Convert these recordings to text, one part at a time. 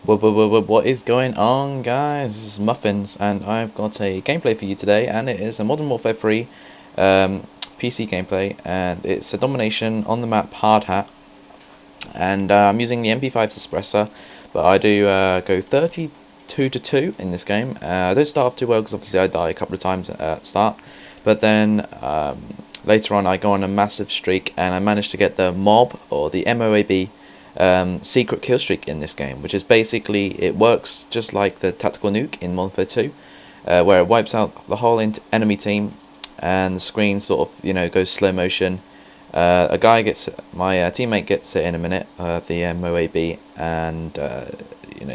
What is going on, guys? This is Muffins, and I've got a gameplay for you today, and it is a Modern Warfare 3 PC gameplay, and it's a domination on the map Hard Hat, and I'm using the MP5 suppressor, but I do go 32 to 2 in this game. I don't start off too well because obviously I die a couple of times at the start, but then later on I go on a massive streak, and I managed to get the M.O.A.B or the M.O.A.B secret kill streak in this game, which is basically, it works just like the tactical nuke in Modern Warfare 2, where it wipes out the whole enemy team, and the screen sort of goes slow motion. My teammate gets it in a minute, the M.O.A.B, and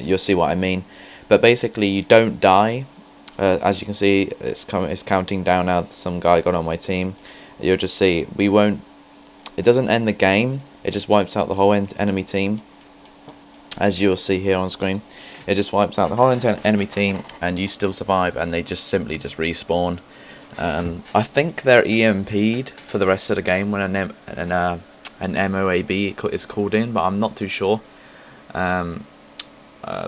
you'll see what I mean. But basically, you don't die. As you can see, it's counting down now. Some guy got on my team. You'll just see it doesn't end the game. It just wipes out the whole enemy team, as you'll see here on screen. It just wipes out the whole enemy team, and you still survive, and they just simply respawn. I think they're EMP'd for the rest of the game when an M.O.A.B is called in, but I'm not too sure. But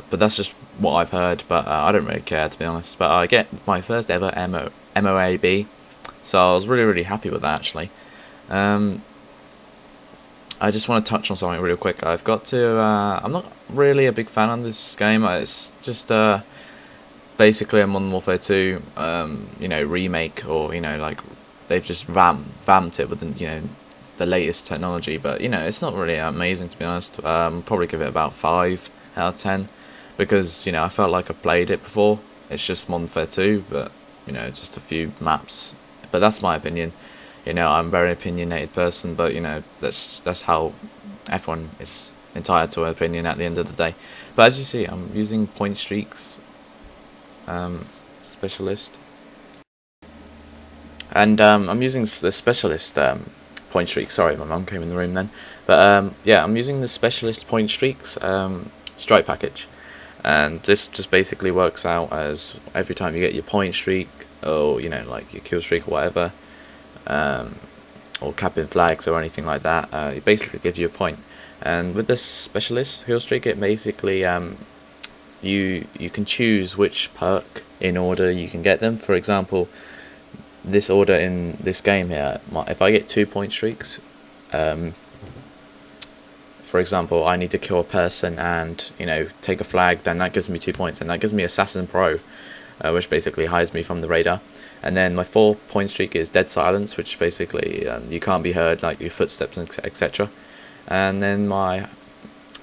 that's just what I've heard, but I don't really care, to be honest. But I get my first ever M.O.A.B, so I was really happy with that, actually. I just want to touch on something real quick. I've got to. I'm not really a big fan of this game. It's just basically a Modern Warfare 2, remake, or like they've just vamped it with the latest technology. But it's not really amazing, to be honest. Probably give it about 5 out of 10 because I felt like I've played it before. It's just Modern Warfare 2, but just a few maps. But that's my opinion. I'm a very opinionated person, but that's how everyone is entitled to an opinion at the end of the day. But as you see, I'm using point streaks, specialist, and I'm using the specialist point streaks. Sorry, my mum came in the room then. But yeah, I'm using the specialist point streaks strike package, and this just basically works out as every time you get your point streak, or like your kill streak or whatever, or capping flags or anything like that, it basically gives you a point. And with this specialist kill streak, it basically you can choose which perk in order you can get them. For example, this order in this game here, if I get 2 point streaks, for example, I need to kill a person and take a flag, then that gives me 2 points, and that gives me Assassin Pro, which basically hides me from the radar. And then my 4 point streak is dead silence, which basically you can't be heard, like your footsteps, etc. And then my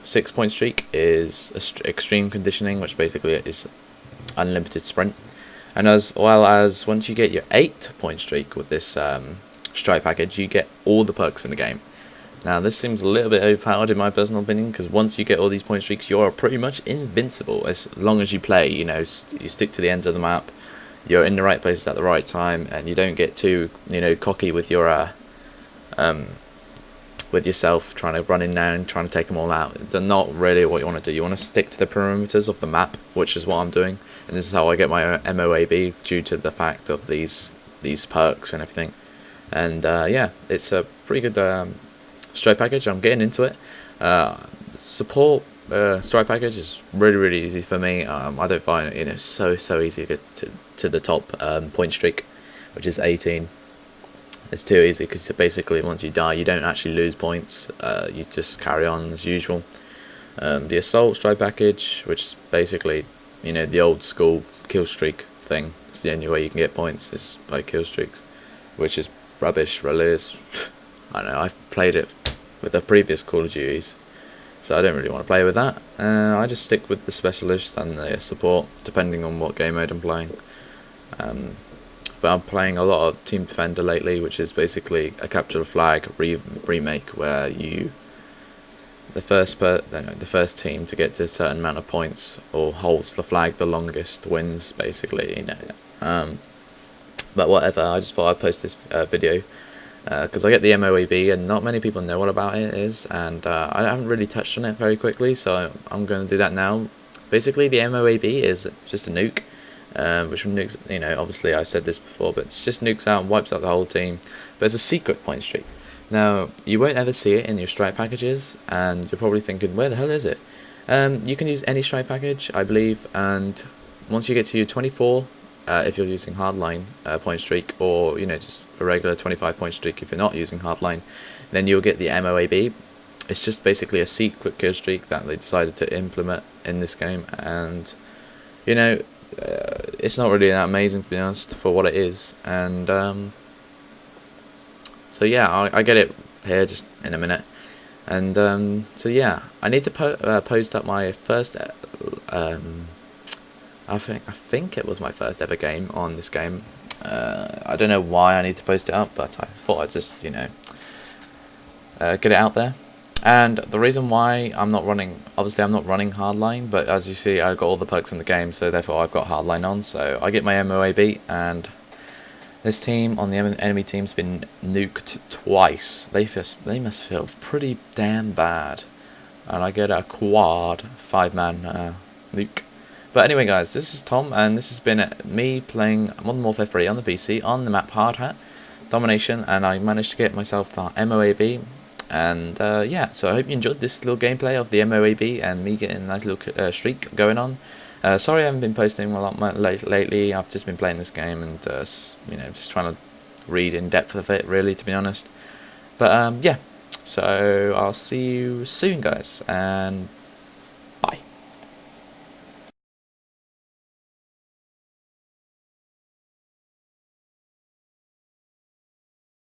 6 point streak is extreme conditioning, which basically is unlimited sprint. And as well as once you get your 8 point streak with this strike package, you get all the perks in the game. Now this seems a little bit overpowered in my personal opinion, because once you get all these point streaks, you're pretty much invincible as long as you play. You stick to the ends of the map. You're in the right places at the right time, and you don't get too cocky with your with yourself, trying to run in now and trying to take them all out. That's not really what you want to do. You want to stick to the perimeters of the map, which is what I'm doing, and this is how I get my M.O.A.B, due to the fact of these perks and everything. And yeah, it's a pretty good strike package. I'm getting into it. Support strike package is really easy for me. I don't find it so easy to get to the top point streak, which is 18. It's too easy, because basically once you die, you don't actually lose points. You just carry on as usual. The assault strike package, which is basically the old school kill streak thing. It's the only way you can get points is by kill streaks, which is rubbish. Really is. I don't know. I've played it with the previous Call of Duties, so I don't really want to play with that. I just stick with the specialist and the support, depending on what game mode I'm playing. But I'm playing a lot of Team Defender lately, which is basically a capture the flag remake, where the first team to get to a certain amount of points or holds the flag the longest wins, basically. But whatever, I just thought I'd post this video because I get the M.O.A.B, and not many people know what about it is, and I haven't really touched on it very quickly, so I'm going to do that now. Basically, the M.O.A.B is just a nuke, which nukes, obviously I said this before, but it just nukes out and wipes out the whole team. But it's a secret point streak. Now, you won't ever see it in your strike packages, and you're probably thinking, where the hell is it? You can use any strike package, I believe, and once you get to your 24, if you're using hardline point streak, or just a regular 25 point streak if you're not using hardline, then you'll get the M.O.A.B. It's just basically a secret kill streak that they decided to implement in this game, and it's not really that amazing, to be honest, for what it is. And so yeah, I get it here just in a minute. And so yeah, I need to post up my first I think it was my first ever game on this game. I don't know why I need to post it up, but I thought I'd just get it out there. And the reason why I'm not running, obviously I'm not running hardline, but as you see, I've got all the perks in the game, so therefore I've got hardline on. So I get my M.O.A.B, and this team on the enemy team's been nuked twice. They must feel pretty damn bad. And I get a quad 5-man nuke. But anyway, guys, this is Tom, and this has been me playing Modern Warfare 3 on the PC on the map Hard Hat Domination, and I managed to get myself the M.O.A.B. And yeah, so I hope you enjoyed this little gameplay of the M.O.A.B. and me getting a nice little streak going on. Sorry I haven't been posting a lot lately. I've just been playing this game and just trying to read in depth of it, really, to be honest. But yeah, so I'll see you soon, guys, and